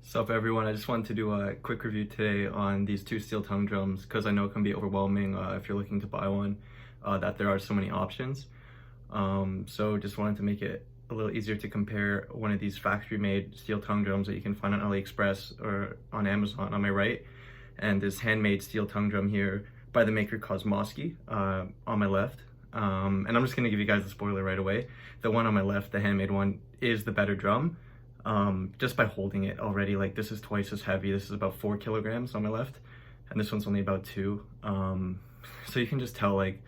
Sup everyone, I just wanted to do a quick review today on these two steel tongue drums because I know it can be overwhelming if you're looking to buy one, that there are so many options. So just wanted to make it a little easier to compare one of these factory made steel tongue drums that you can find on AliExpress or on Amazon on my right, and this handmade steel tongue drum here by the maker Kosmosky on my left. And I'm just going to give you guys a spoiler right away. The one on my left, the handmade one, is the better drum. Just by holding it already, like this is twice as heavy. This is about 4 kilograms on my left, and this one's only about 2. So you can just tell like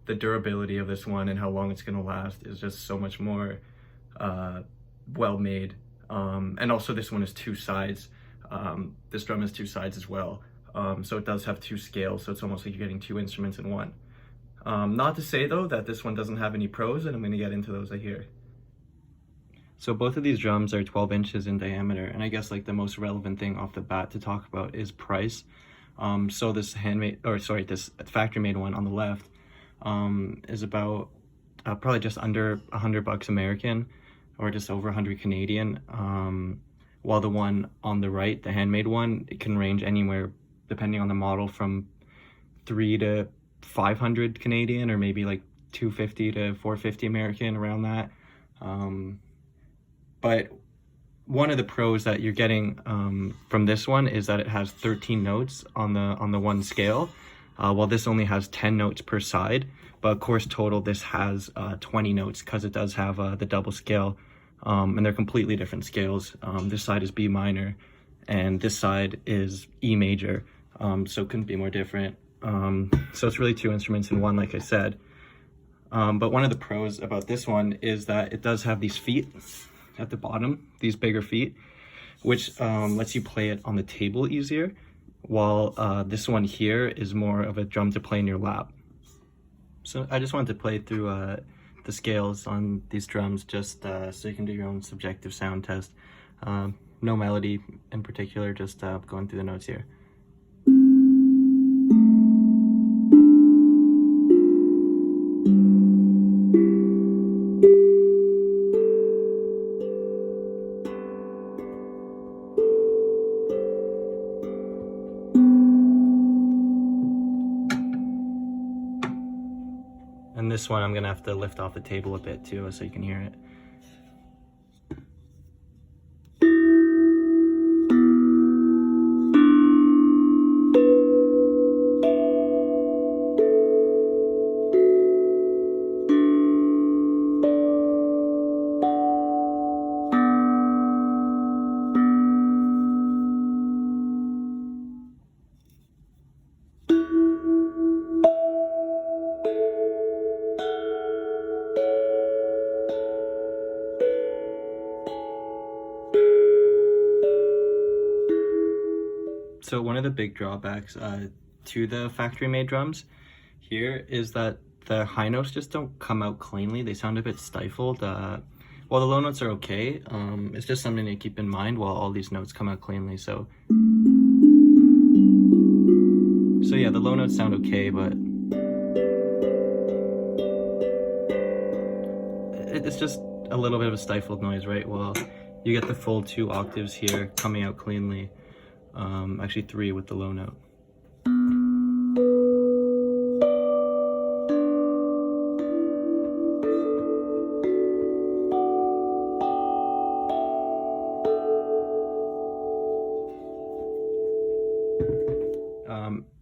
the durability of this one and how long it's gonna last is just so much more well made. And also this one is 2 sides. This drum has 2 sides as well. So it does have 2 scales, so it's almost like you're getting 2 instruments in one. Not to say though that this one doesn't have any pros, and I'm gonna get into those right here. So both of these drums are 12 inches in diameter, and I guess like the most relevant thing off the bat to talk about is price. So this this factory made one on the left is about probably just under $100 American, or just over 100 Canadian. While the one on the right, the handmade one, it can range anywhere depending on the model from 300 to 500 Canadian, or maybe like 250 to 450 American, around that. But one of the pros that you're getting from this one is that it has 13 notes on the one scale, while this only has 10 notes per side. But of course, total this has 20 notes because it does have the double scale, and they're completely different scales. This side is B minor, and this side is E major, so it couldn't be more different. So it's really 2 instruments in one, like I said. But one of the pros about this one is that it does have these feet at the bottom, these bigger feet, which lets you play it on the table easier, while this one here is more of a drum to play in your lap. So I just wanted to play through the scales on these drums, just so you can do your own subjective sound test. No melody in particular, just going through the notes here. And this one I'm gonna have to lift off the table a bit too, so you can hear it. So one of the big drawbacks to the factory made drums here is that the high notes just don't come out cleanly. They sound a bit stifled. While the low notes are okay, it's just something to keep in mind while all these notes come out cleanly. So yeah, the low notes sound okay, but it's just a little bit of a stifled noise, right? Well, you get the full 2 octaves here coming out cleanly. Actually 3 with the low note.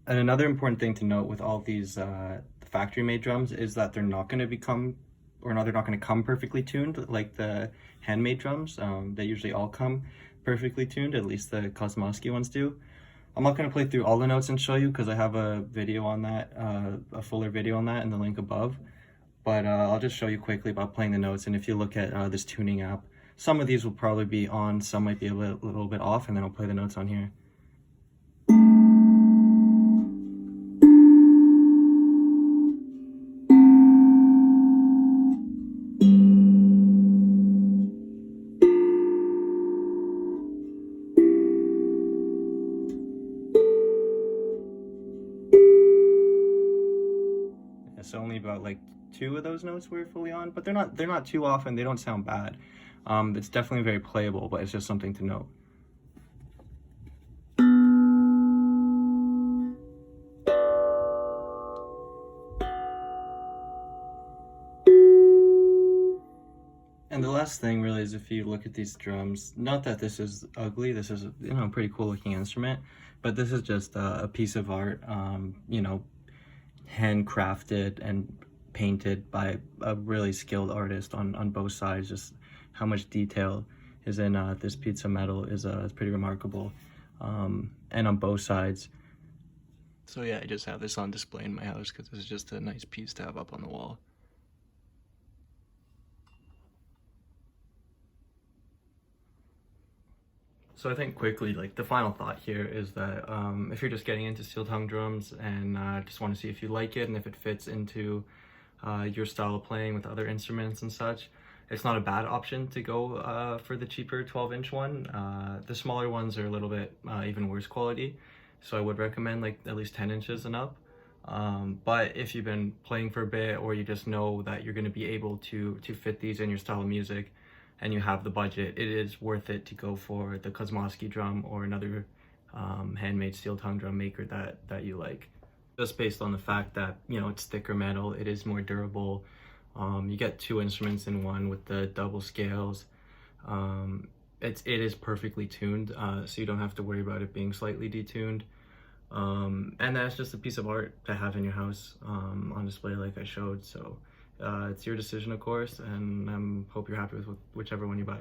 And another important thing to note with all these factory made drums is that they're not going to become, or no, they're not going to come perfectly tuned like the handmade drums. They usually all come perfectly tuned, at least the Kosmosky ones do. I'm not going to play through all the notes and show you because I have a video on that, a fuller video on that in the link above. But I'll just show you quickly about playing the notes. And if you look at this tuning app, some of these will probably be on, some might be a little bit off, and then I'll play the notes on here. So only about like 2 of those notes were fully on, but they're not too often. They don't sound bad. It's definitely very playable, but it's just something to note. last thing really is, if you look at these drums, not that this is ugly, this is, you know, a pretty cool looking instrument, but this is just a piece of art, you know, handcrafted and painted by a really skilled artist on both sides. Just how much detail is in this piece of metal is pretty remarkable, and on both sides. So yeah, I just have this on display in my house because this is just a nice piece to have up on the wall. So I think quickly, like the final thought here is that if you're just getting into steel tongue drums and just want to see if you like it and if it fits into your style of playing with other instruments and such, it's not a bad option to go for the cheaper 12-inch one. The smaller ones are a little bit even worse quality, so I would recommend like at least 10 inches and up. But if you've been playing for a bit, or you just know that you're going to be able to fit these in your style of music, and you have the budget, it is worth it to go for the Kosmosky drum or another handmade steel tongue drum maker that you like. Just based on the fact that, you know, it's thicker metal, it is more durable. You get two instruments in one with the double scales. It is perfectly tuned, so you don't have to worry about it being slightly detuned. And that's just a piece of art to have in your house on display like I showed. So it's your decision, of course, and I hope you're happy with whichever one you buy.